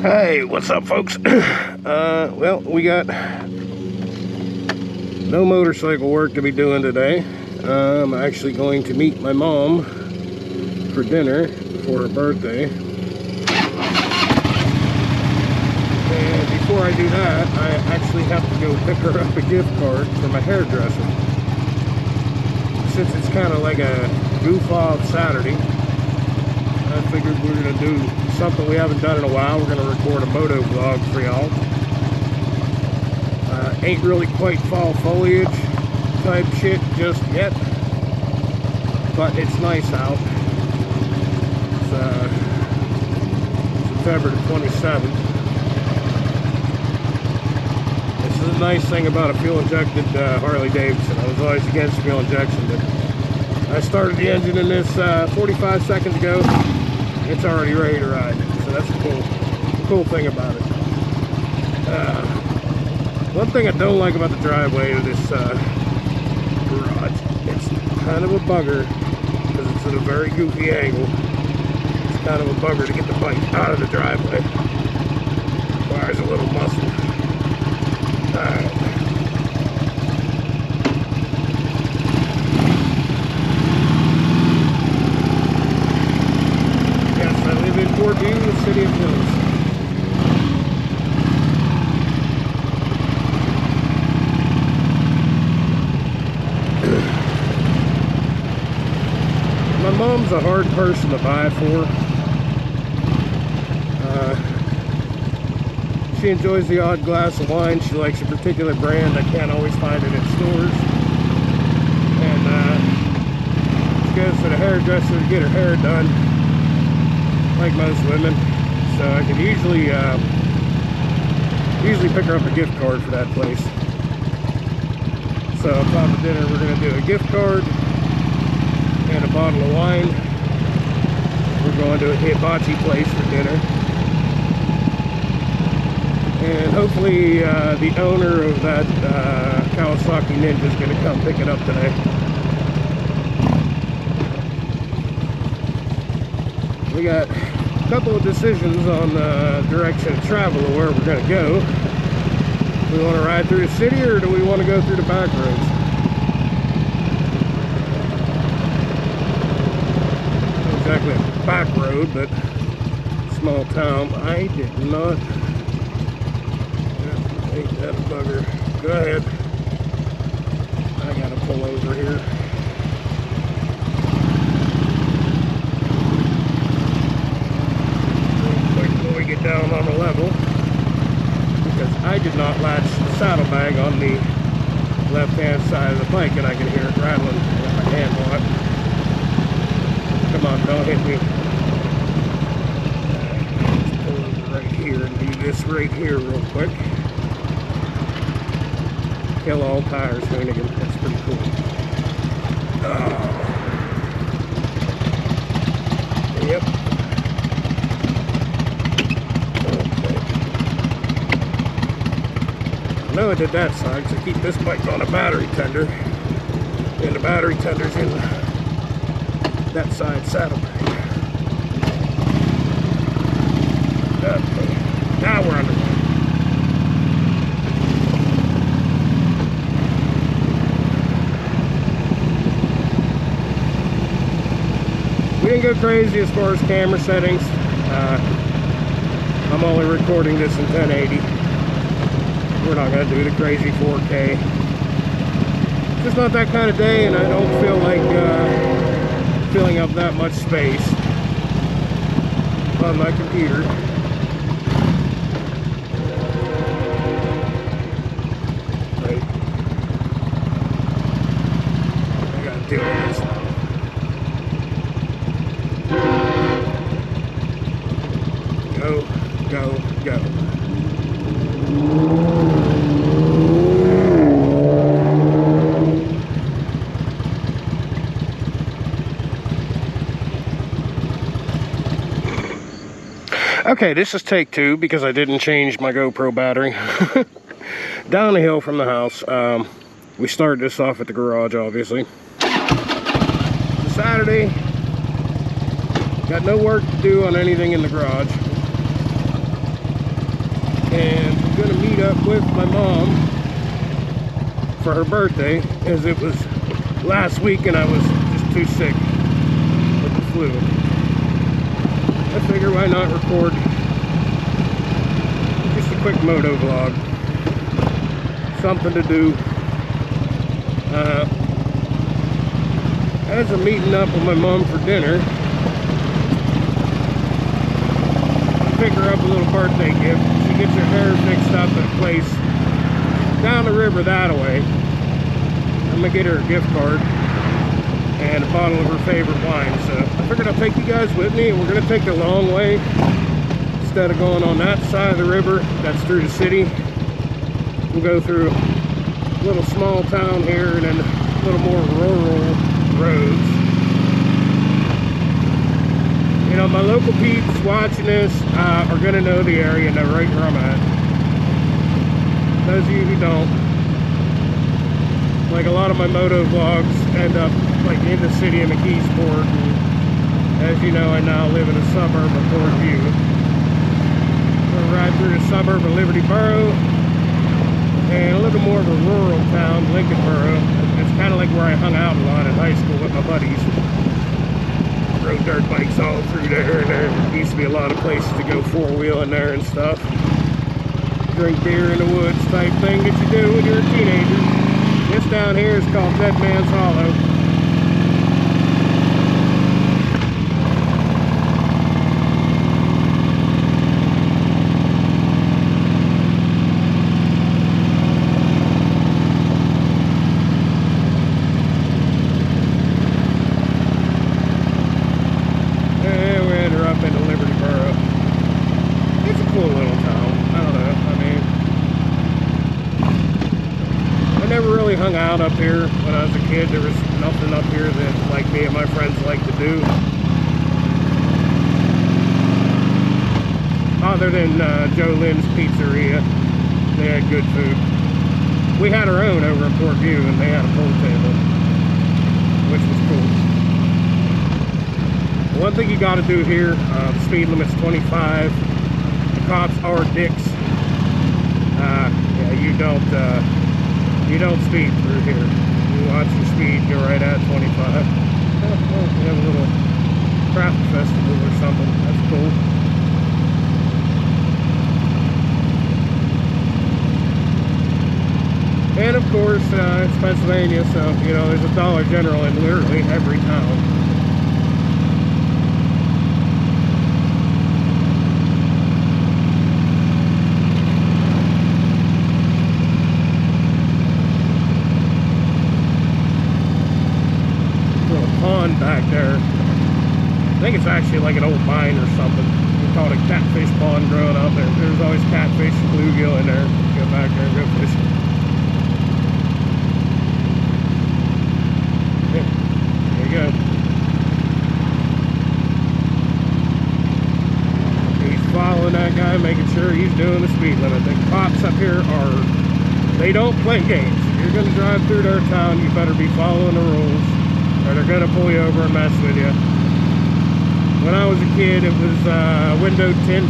Hey, what's up, folks? Well, we got no motorcycle work to be doing today. I'm actually going to meet my mom for dinner for her birthday. And before I do that, I actually have to go pick her up a gift card for my hairdresser. Since it's kind of like a goof-off Saturday, I figured we were going to do something we haven't done in a while. We're going to record a moto vlog for y'all. Ain't really quite fall foliage type shit just yet, but it's nice out. It's September the 27th. This is a nice thing about a fuel-injected Harley Davidson. I was always against fuel injection, but I started the engine in this 45 seconds ago. It's already ready to ride, so that's a cool thing about it. One thing I don't like about the driveway of this garage, it's kind of a bugger because it's at a very goofy angle. It's kind of a bugger to get the bike out of the driveway. Requires a little muscle. Alright. View, the city of Hills. My mom's a hard person to buy for. She enjoys the odd glass of wine. She likes a particular brand. I can't always find it in stores. And she goes to the hairdresser to get her hair done, like most women, so I can usually pick her up a gift card for that place. So on top of dinner, we're going to do a gift card and a bottle of wine. We're going to a hibachi place for dinner, and hopefully the owner of that Kawasaki Ninja is going to come pick it up today. We got a couple of decisions on the direction of travel of where we're going to go. Do we want to ride through the city, or do we want to go through the back roads? Not exactly a back road, but small town. I did not. Ain't that a bugger? Go ahead. I got to pull over here. Get down on the level, because I did not latch the saddlebag on the left hand side of the bike, and I can hear it rattling with my hand on it. Come on, don't hit me. Let's pull over right here and do this right here real quick. Kill all tires, Hoonigan. That's pretty cool. Yep. I know I did that side to keep this bike on a battery tender, and the battery tender's in that side saddlebag. Okay, now we're underway. We didn't go crazy as far as camera settings. I'm only recording this in 1080. We're not going to do the crazy 4K. It's just not that kind of day, and I don't feel like filling up that much space on my computer. Right. I got to deal with this now. Go, go, go. Okay, this is take two because I didn't change my GoPro battery. Down the hill from the house. We started this off at the garage, obviously. It's Saturday. Got no work to do on anything in the garage. and I'm gonna meet up with my mom for her birthday, as it was last week and I was just too sick with the flu. I figure why not record just a quick moto vlog, something to do. As I'm meeting up with my mom for dinner, pick her up a little birthday gift. She gets her hair fixed up at a place down the river that way. I'm gonna get her a gift card and a bottle of her favorite wine. So I figured I'll take you guys with me, and we're gonna take the long way instead of going on that side of the river. That's through the city. We'll go through a little small town here and then a little more rural roads. You know, my local peeps watching this are gonna know the area and know right where I'm at. Those of you who don't, like a lot of my moto vlogs end up like in the city of McKeesport, and as you know, I now live in a suburb of Borough. We're right through the suburb of Liberty Borough and a little more of a rural town, Lincoln Borough. It's kind of like where I hung out a lot in high school with my buddies. Rode dirt bikes all through there, and there used to be a lot of places to go four-wheeling there and stuff. Drink beer in the woods type thing that you do when you're a teenager. This down here is called Dead Man's Hollow. Hung out up here when I was a kid. There was nothing up here that like me and my friends like to do, other than Joe Lynn's Pizzeria. They had good food. We had our own over at Port View, and they had a pool table, which was cool. One thing you got to do here, the speed limit's 25. The cops are dicks. Yeah, you don't speed through here. You watch your speed, go right at 25. Oh, we have a little craft festival or something. That's cool. And of course, it's Pennsylvania, so you know there's a Dollar General in literally every town. Back there, I think it's actually like an old mine or something. We called it catfish pond growing up there. There's always catfish and bluegill in there. Go back there and go fishing. Yeah, there you go. He's following that guy, making sure he's doing the speed limit. The cops up here they don't play games. If you're going to drive through their town, you better be following the rules, or they're gonna pull you over and mess with you. When I was a kid, it was window tint.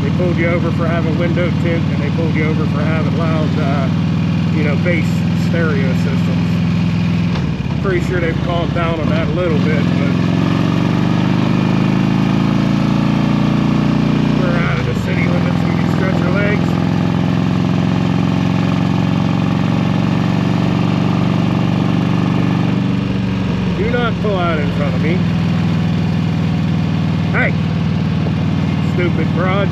They pulled you over for having window tint, and they pulled you over for having loud, you know, bass stereo systems. Pretty sure they've calmed down on that a little bit, but we're out of the city limits. We can stretch our legs. Do not pull out in front of me. Hey, stupid broad.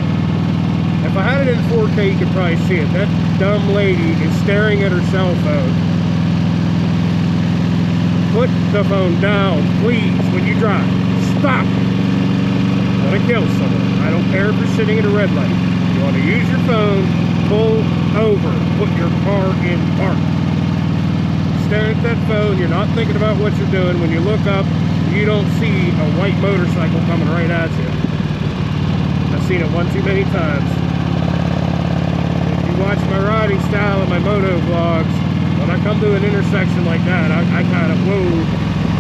If I had it in 4K, you could probably see it. That dumb lady is staring at her cell phone. Put the phone down, please, when you drive. Stop. You want to kill someone. I don't care if you're sitting at a red light. You want to use your phone, pull over. Put your car in park. Staring at that phone, you're not thinking about what you're doing. When you look up, you don't see a white motorcycle coming right at you. I've seen it one too many times. If you watch my riding style and my moto vlogs, when I come to an intersection like that, I kind of, whoa,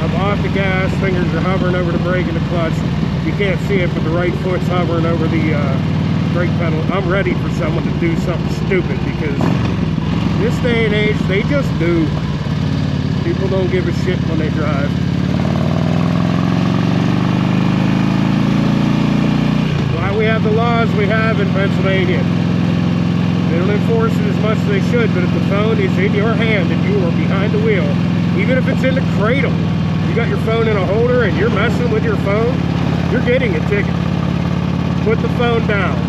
I'm off the gas, fingers are hovering over the brake and the clutch. You can't see it, but the right foot's hovering over the brake pedal. I'm ready for someone to do something stupid, because this day and age, they just do. People don't give a shit when they drive. Why we have the laws we have in Pennsylvania. They don't enforce it as much as they should, but if the phone is in your hand and you are behind the wheel, even if it's in the cradle, you got your phone in a holder and you're messing with your phone, you're getting a ticket. Put the phone down.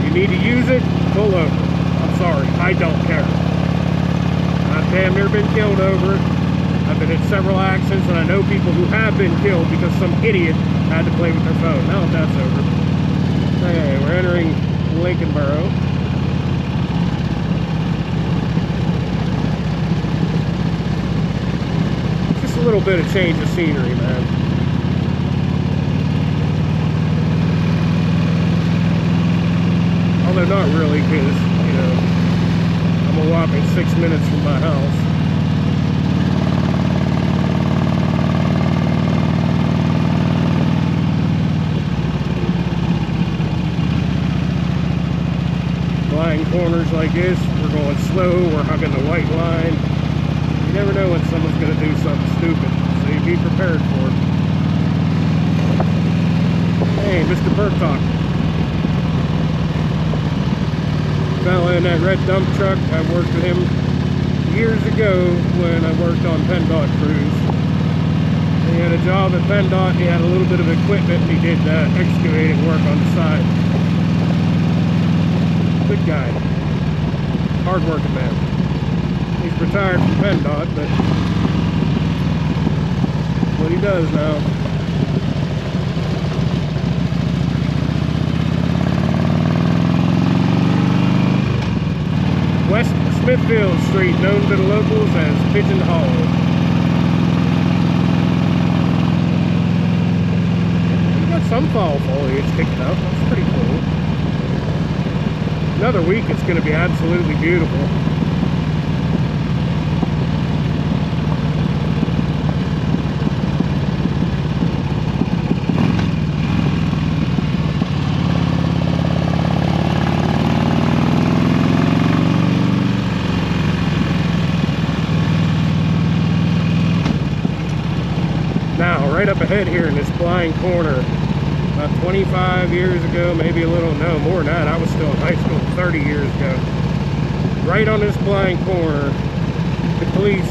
You need to use it, pull over. I'm sorry, I don't care. I've damn near been killed over it. I've been in several accidents, and I know people who have been killed because some idiot had to play with their phone. Now that that's over. Okay, we're entering Lincoln Borough. Just a little bit of change of scenery, man. Although not really, because, you know, I'm a whopping 6 minutes from my house. Flying corners like this, we're going slow, we're hugging the white line. You never know when someone's going to do something stupid, so you be prepared for it. Hey, Mr. Burktalk. Fella in that red dump truck, I worked with him years ago when I worked on PennDOT crews. He had a job at PennDOT, he had a little bit of equipment, and he did excavating work on the side. Good guy. Hard-working man. He's retired from PennDOT, but that's what he does now. West Smithfield Street, known to the locals as Pigeon Hall. We got some fall foliage kicking up. That's pretty cool. Another week, it's going to be absolutely beautiful. Now, right up ahead here in this blind corner, about 25 years ago, maybe a little, no, more than that, I was still in high school 30 years ago. Right on this blind corner, the police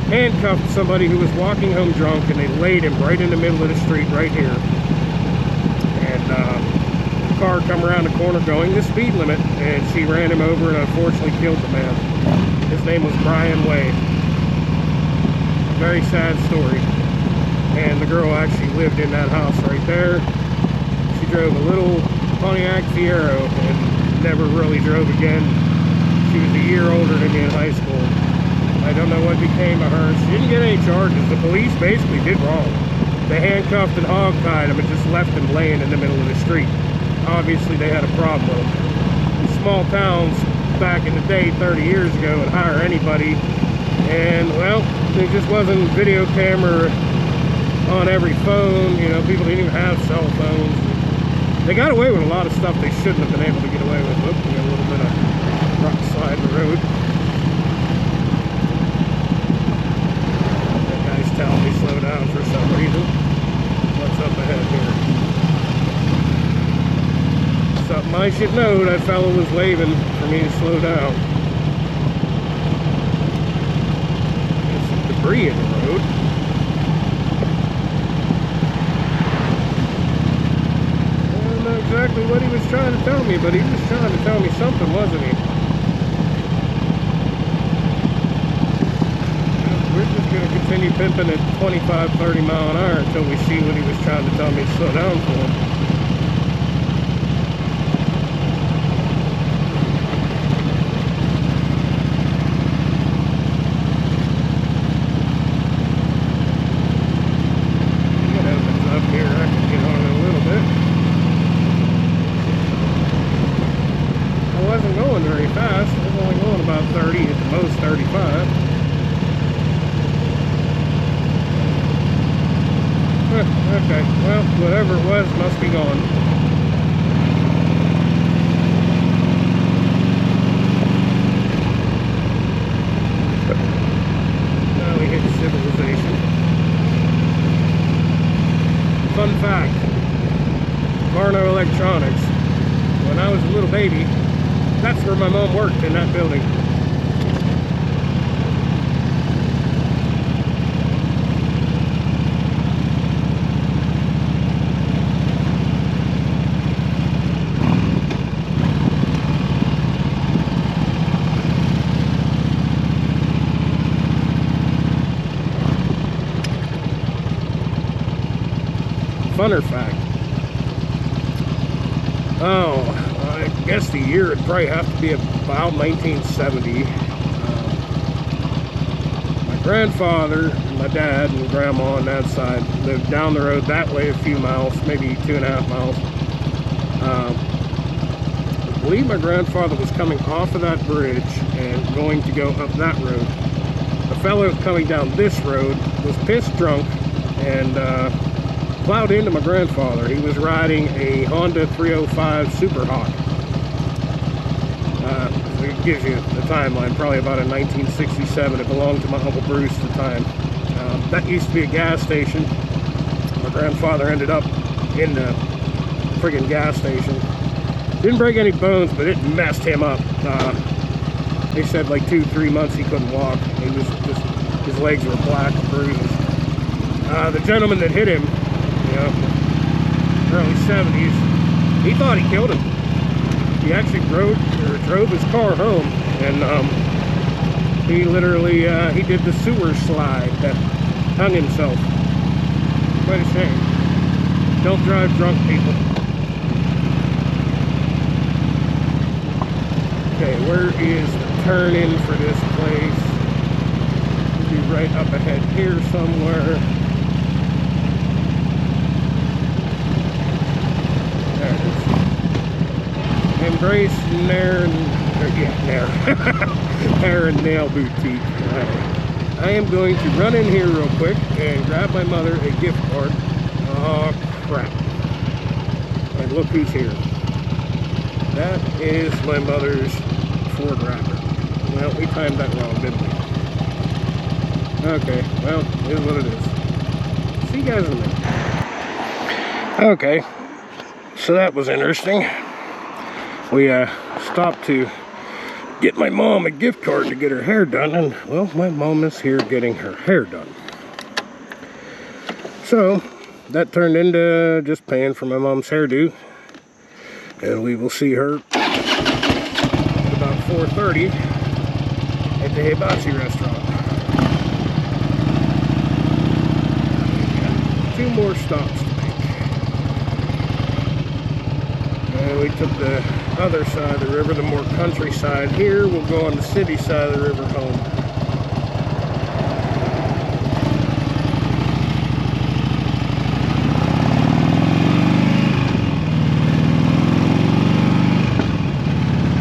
handcuffed somebody who was walking home drunk, and they laid him right in the middle of the street right here. And the car come around the corner going the speed limit, and she ran him over and unfortunately killed the man. His name was Brian Way. Very sad story. And the girl actually lived in that house right there. She drove a little Pontiac Fiero and never really drove again. She was a year older than me in high school. I don't know what became of her. She didn't get any charges. The police basically did wrong. They handcuffed and hog-tied him and just left him laying in the middle of the street. Obviously they had a problem with him. In small towns back in the day, 30 years ago, would hire anybody. And, well, there just wasn't video camera on every phone. You know, people didn't even have cell phones. They got away with a lot of stuff they shouldn't have been able to get away with. Oop, we got a little bit of rock slide in the road. That guy's telling me slow down for some reason. What's up ahead here? Something I should know, that fellow was waving for me to slow down. There's some debris in the road. Exactly what he was trying to tell me, but he was trying to tell me something, wasn't he? We're just going to continue pimping at 25, 30 mile an hour until we see what he was trying to tell me to slow down for. It opens up here, I can get on it a little bit. I wasn't going very fast. I was only going about 30, at the most 35. Okay, well, whatever it was must be gone. fact, Borough Electronics, when I was a little baby, that's where my mom worked, in that building. Funner fact. Oh, I guess the year would probably have to be about 1970. My grandfather, my dad, and grandma on that side lived down the road that way a few miles, maybe 2.5 miles. I believe my grandfather was coming off of that bridge and going to go up that road. A fellow coming down this road was pissed drunk and plowed into my grandfather. He was riding a Honda 305 Super Hawk. It gives you the timeline, probably about in 1967. It belonged to my Uncle Bruce at the time. That used to be a gas station. My grandfather ended up in the friggin' gas station. Didn't break any bones, but it messed him up. They said like 2-3 months he couldn't walk. He was just, his legs were black and bruises. The gentleman that hit him, you know, early 70s, he thought he killed him. He actually drove his car home, and he literally he did the sewer slide that hung himself. Quite a shame. Don't drive drunk, people. Okay, where is the turn in for this place? It'll be right up ahead here somewhere. Embrace Nair and Hair and Nail Boutique. I am going to run in here real quick and grab my mother a gift card. Oh crap. And look who's here. That is my mother's Ford Raptor. Well, we timed that wrong, didn't we? Okay, well, it is what it is. See you guys in a minute. Okay, so that was interesting. We stopped to get my mom a gift card to get her hair done, and well, my mom is here getting her hair done. So that turned into just paying for my mom's hairdo, and we will see her at about 4:30 at the Hibachi restaurant. 2 more stops to make. And we took the other side of the river, the more countryside. Here we'll go on the city side of the river home.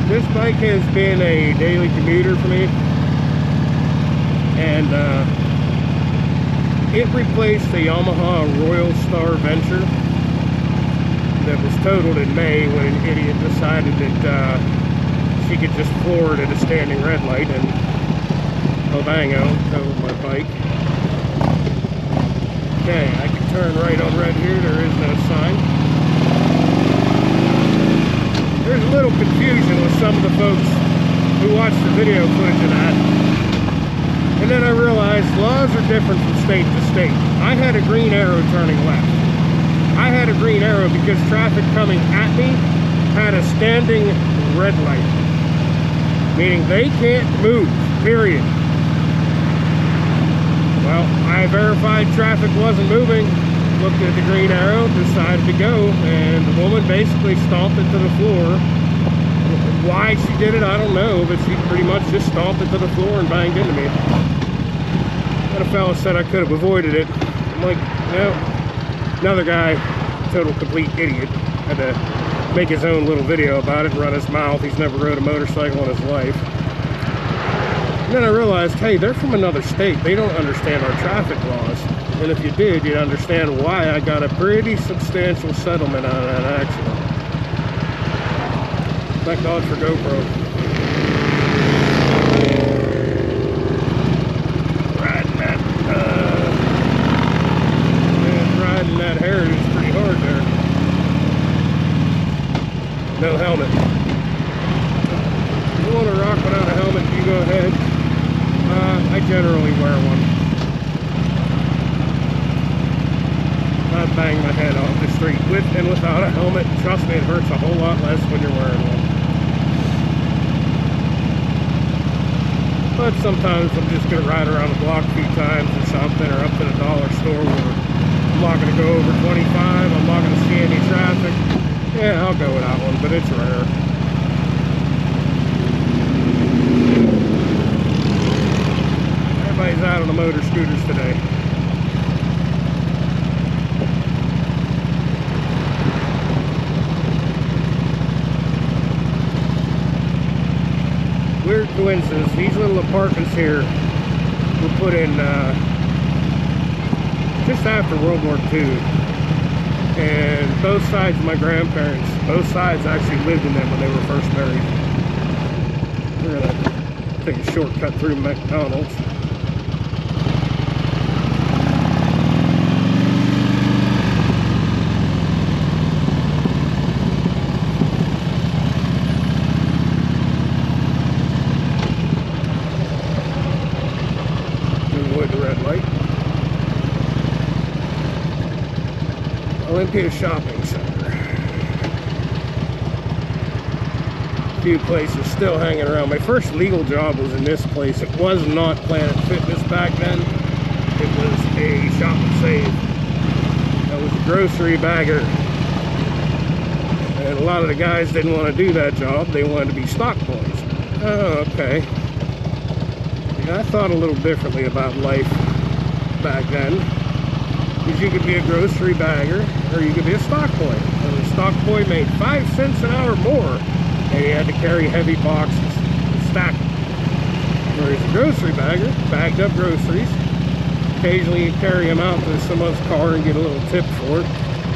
This bike has been a daily commuter for me, and it replaced the Yamaha Royal Star Venture that was totaled in May when an idiot decided that she could just floor it at a standing red light, and oh bango, totaled my bike. Okay, I can turn right on red here. There is no sign. There's a little confusion with some of the folks who watch the video footage of that. And then I realized laws are different from state to state. I had a green arrow turning left. I had a green arrow because traffic coming at me had a standing red light, meaning they can't move, period. Well, I verified traffic wasn't moving, looked at the green arrow, decided to go, and the woman basically stomped it to the floor. Why she did it, I don't know, but she pretty much just stomped it to the floor and banged into me. And a fella said I could have avoided it. I'm like, no. Another guy, total complete idiot, had to make his own little video about it and run his mouth. He's never rode a motorcycle in his life. And then I realized, hey, they're from another state. They don't understand our traffic laws. And if you did, you'd understand why I got a pretty substantial settlement out of that accident. Thank God for GoPro. Riding that Heritage is pretty no helmet. If you want to rock without a helmet, you go ahead. I generally wear one. I bang my head off the street with and without a helmet. Trust me, it hurts a whole lot less when you're wearing one. But sometimes I'm just going to ride around the block a few times or something, or up to the dollar store where I'm not going to go over 25, I'm not going to see any traffic. Yeah, I'll go without one, but it's rare. Everybody's out on the motor scooters today. Weird coincidence, these little apartments here were put in just after World War II, and both sides of my grandparents, both sides actually lived in them when they were first married. We're gonna take a shortcut through McDonald's. Olympia Shopping Center. A few places still hanging around. My first legal job was in this place. It was not Planet Fitness back then. It was a Shop and Save. I was a grocery bagger. And a lot of the guys didn't want to do that job. They wanted to be stock boys. Oh, okay. Yeah, I thought a little differently about life back then. Because you could be a grocery bagger, or you could be a stock boy. And the stock boy made 5 cents an hour more, and he had to carry heavy boxes and stack them. Whereas a grocery bagger bagged up groceries. Occasionally you'd carry them out to someone's car and get a little tip for it.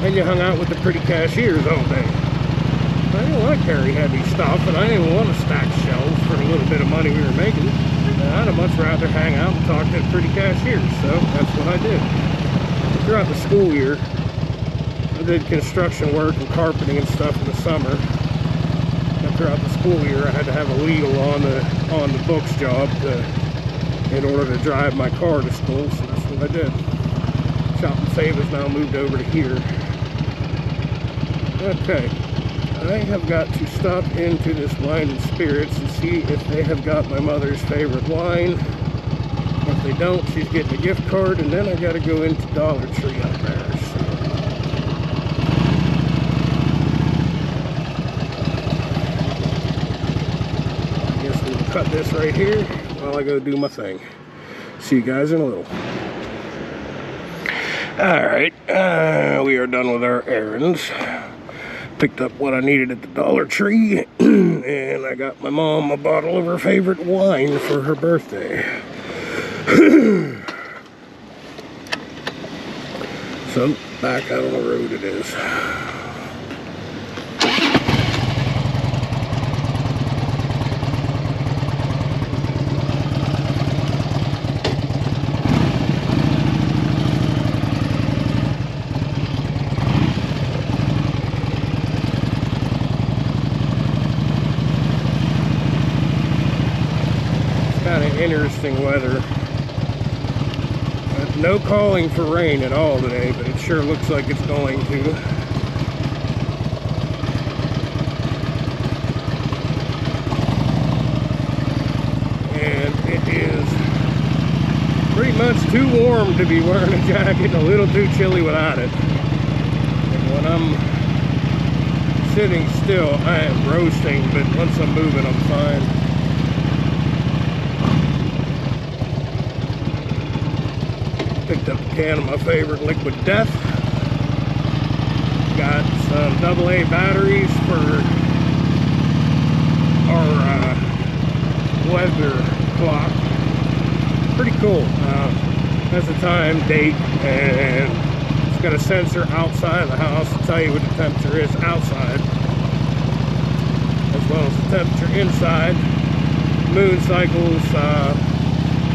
And you hung out with the pretty cashiers all day. I didn't want to carry heavy stuff, and I didn't want to stack shelves for the little bit of money we were making. I'd much rather hang out and talk to the pretty cashiers, so that's what I did. Throughout the school year, I did construction work and carpeting and stuff in the summer. And throughout the school year, I had to have a legal on the books job in order to drive my car to school, so that's what I did. Shop and Save has now moved over to here. Okay, I have got to stop into this Wine and Spirits and see if they have got my mother's favorite wine. If they don't, she's getting a gift card, and then I gotta go into Dollar Tree up there. So. I guess we'll cut this right here while I go do my thing. See you guys in a little. Alright, we are done with our errands. Picked up what I needed at the Dollar Tree, and I got my mom a bottle of her favorite wine for her birthday. So, back out on the road it is. It's kind of interesting weather. No calling for rain at all today, but it sure looks like it's going to. And it is pretty much too warm to be wearing a jacket and a little too chilly without it. And when I'm sitting still, I am roasting, but once I'm moving, I'm fine. Picked up a can of my favorite Liquid Death. Got some AA batteries for our weather clock. Pretty cool. Has a time, date, and it's got a sensor outside of the house to tell you what the temperature is outside, as well as the temperature inside. Moon cycles.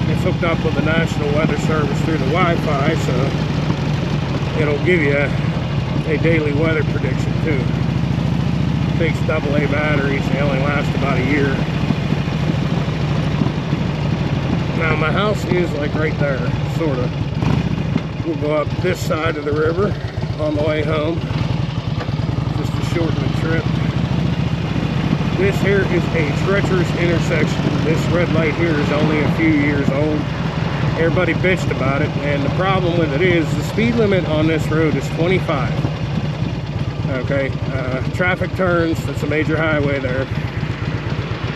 It's hooked up with the National Weather Service through the Wi-Fi, so it'll give you a daily weather prediction too. takes AA batteries. They only last about a year. Now my house is like right there, sort of. We'll go up this side of the river on the way home, just to shorten the trip. This here is a treacherous intersection. This red light here is only a few years old. Everybody bitched about it, and the problem with it is the speed limit on this road is 25. Okay, traffic turns, that's a major highway there.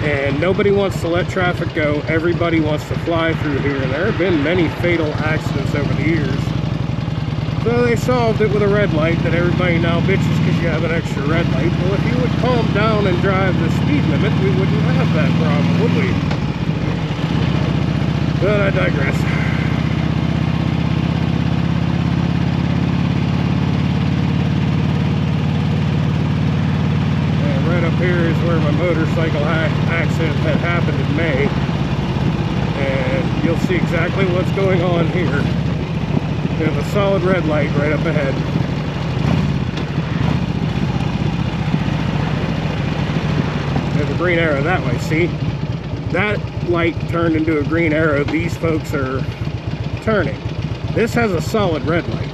And nobody wants to let traffic go. Everybody wants to fly through here, and there have been many fatal accidents over the years. So they solved it with a red light that everybody now bitches because you have an extra red light. Well, if you would calm down and drive the speed limit, we wouldn't have that problem, would we? But I digress. Up here is where my motorcycle accident had happened in May, and you'll see exactly what's going on here. We have a solid red light right up ahead. There's a green arrow that way. See, that light turned into a green arrow. These folks are turning. This has a solid red light.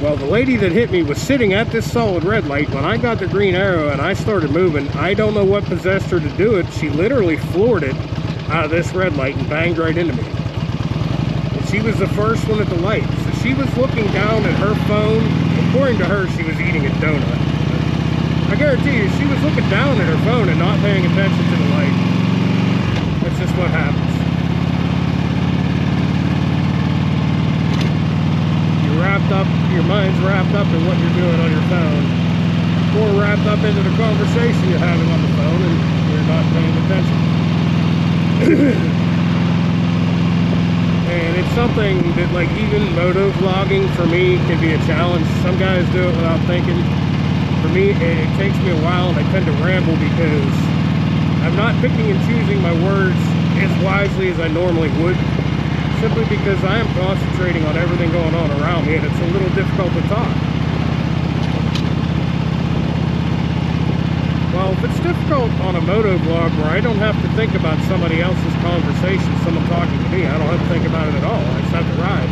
Well, the lady that hit me was sitting at this solid red light. When I got the green arrow and I started moving, I don't know what possessed her to do it. She literally floored it out of this red light and banged right into me. And she was the first one at the light. So she was looking down at her phone. According to her, she was eating a donut. I guarantee you, she was looking down at her phone and not paying attention to the light. That's just what happens. Wrapped up, your mind's wrapped up in what you're doing on your phone, or wrapped up into the conversation you're having on the phone, and you're not paying attention. And it's something that, like, even moto vlogging for me can be a challenge. Some guys do it without thinking. For me, it takes me a while, and I tend to ramble because I'm not picking and choosing my words as wisely as I normally would. Simply because I am concentrating on everything going on around me, and it's a little difficult to talk. Well, if it's difficult on a moto vlog where I don't have to think about somebody else's conversation, someone talking to me, I don't have to think about it at all, I just have to ride,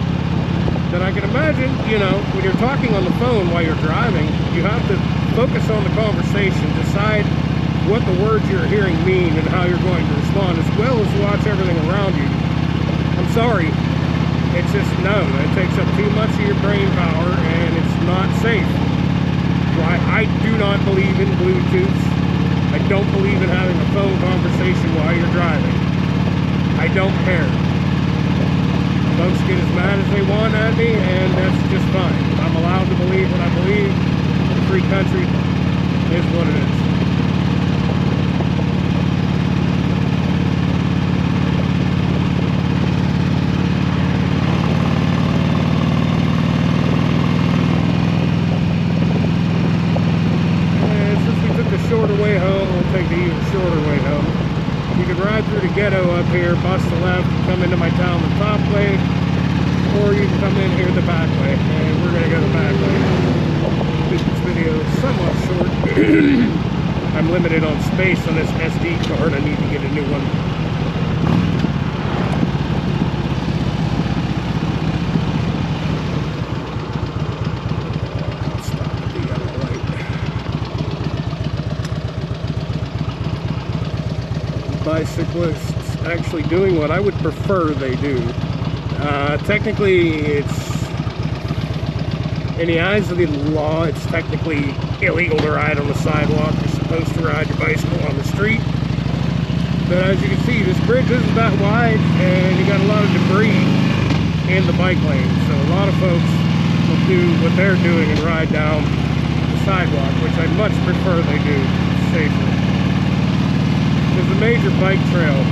then I can imagine, you know, when you're talking on the phone while you're driving, you have to focus on the conversation, decide what the words you're hearing mean and how you're going to respond, as well as watch everything around you. I'm sorry, it's just no, it takes up too much of your brain power, and it's not safe. Why, I do not believe in Bluetooth. I don't believe in having a phone conversation while you're driving. I don't care. Folks get as mad as they want at me, and that's just fine. I'm allowed to believe what I believe. The free country is what it is. Shorter way home, we'll take the even shorter way home. You can ride through the ghetto up here, bust the left, come into my town the top way, or you can come in here the back way, and we're going to go the back way. This video is somewhat short. I'm limited on space on this SD card. I need to get a new one. Bicyclists actually doing what I would prefer they do. Technically, it's in the eyes of the law, it's technically illegal to ride on the sidewalk. You're supposed to ride your bicycle on the street. But as you can see, this bridge isn't that wide, and you got a lot of debris in the bike lane. So a lot of folks will do what they're doing and ride down the sidewalk, which I much prefer they do safely. There's a major bike trail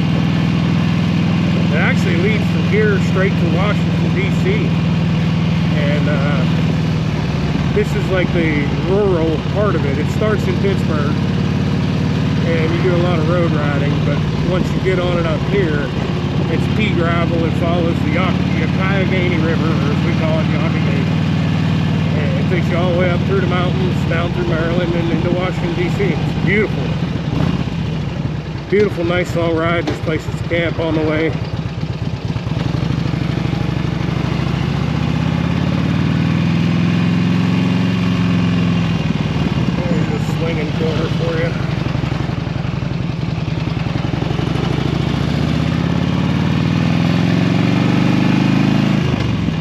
that actually leads from here straight to Washington, D.C. And this is like the rural part of it. It starts in Pittsburgh, and you do a lot of road riding, but once you get on it up here, it's pea gravel. It follows the Youghiogheny River, or as we call it, Youghiogheny. And it takes you all the way up through the mountains, down through Maryland, and into Washington, D.C. It's beautiful. Beautiful, nice long ride. There's places to camp on the way. There's a swinging corner for you.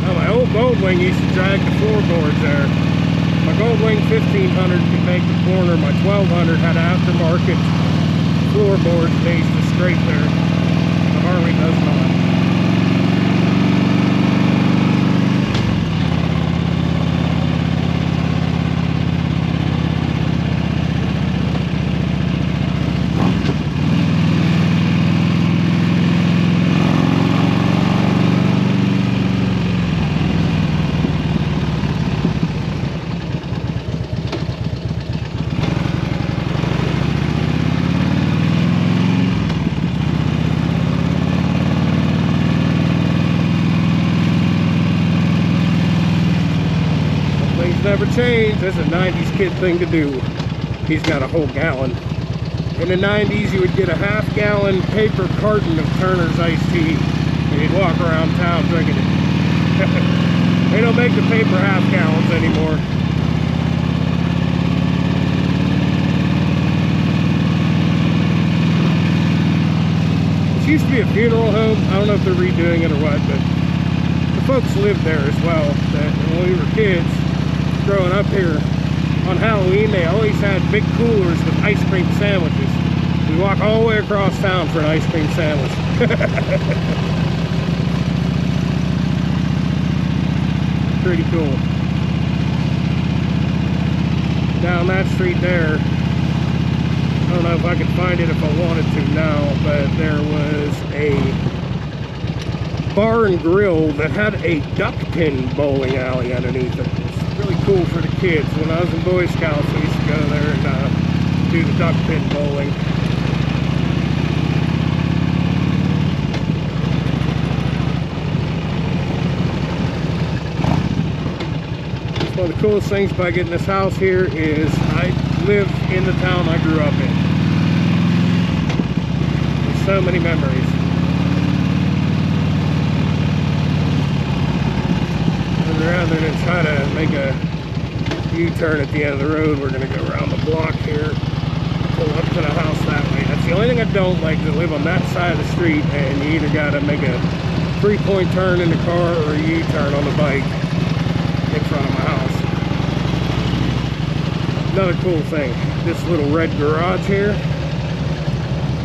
Now my old Goldwing used to drag the floorboards there. My Goldwing 1500 could make the corner. My 1200 had aftermarket floorboards and they used to scrape there. The Harley does not. Never changed. That's a 90s kid thing to do. He's got a whole gallon. In the 90s, you would get a half-gallon paper carton of Turner's iced tea, and you'd walk around town drinking it. They don't make the paper half-gallons anymore. It used to be a funeral home. I don't know if they're redoing it or what, but the folks lived there as well. That when we were kids, growing up here, on Halloween they always had big coolers with ice cream sandwiches. We walk all the way across town for an ice cream sandwich. Pretty cool. Down that street there, I don't know if I could find it if I wanted to now, but there was a bar and grill that had a duck pin bowling alley underneath it. Really cool for the kids. When I was in Boy Scouts, we used to go there and do the duck pin bowling. One of the coolest things about getting this house here is I live in the town I grew up in. There's so many memories. Rather than try to make a U-turn at the end of the road, we're going to go around the block here, pull up to the house that way. That's the only thing I don't like, to live on that side of the street, and you either got to make a 3-point turn in the car or a U-turn on the bike in front of my house. Another cool thing, this little red garage here,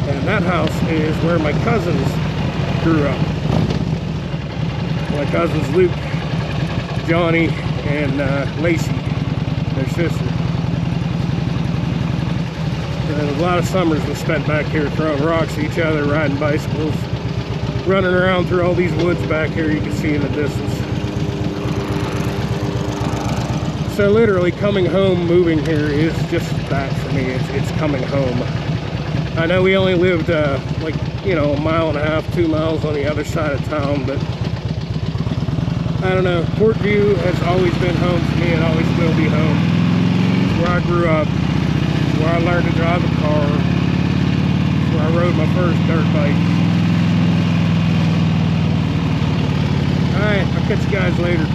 and that house is where my cousins grew up. My cousins Luke, Johnny, and Lacey, their sister. And a lot of summers we spent back here throwing rocks at each other, riding bicycles, running around through all these woods back here you can see in the distance. So literally coming home, moving here is just that for me. It's coming home. I know we only lived like, you know, 1.5 miles, 2 miles on the other side of town, but I don't know, Portview has always been home for me and always will be home. It's where I grew up, it's where I learned to drive a car, it's where I rode my first dirt bike. Alright, I'll catch you guys later.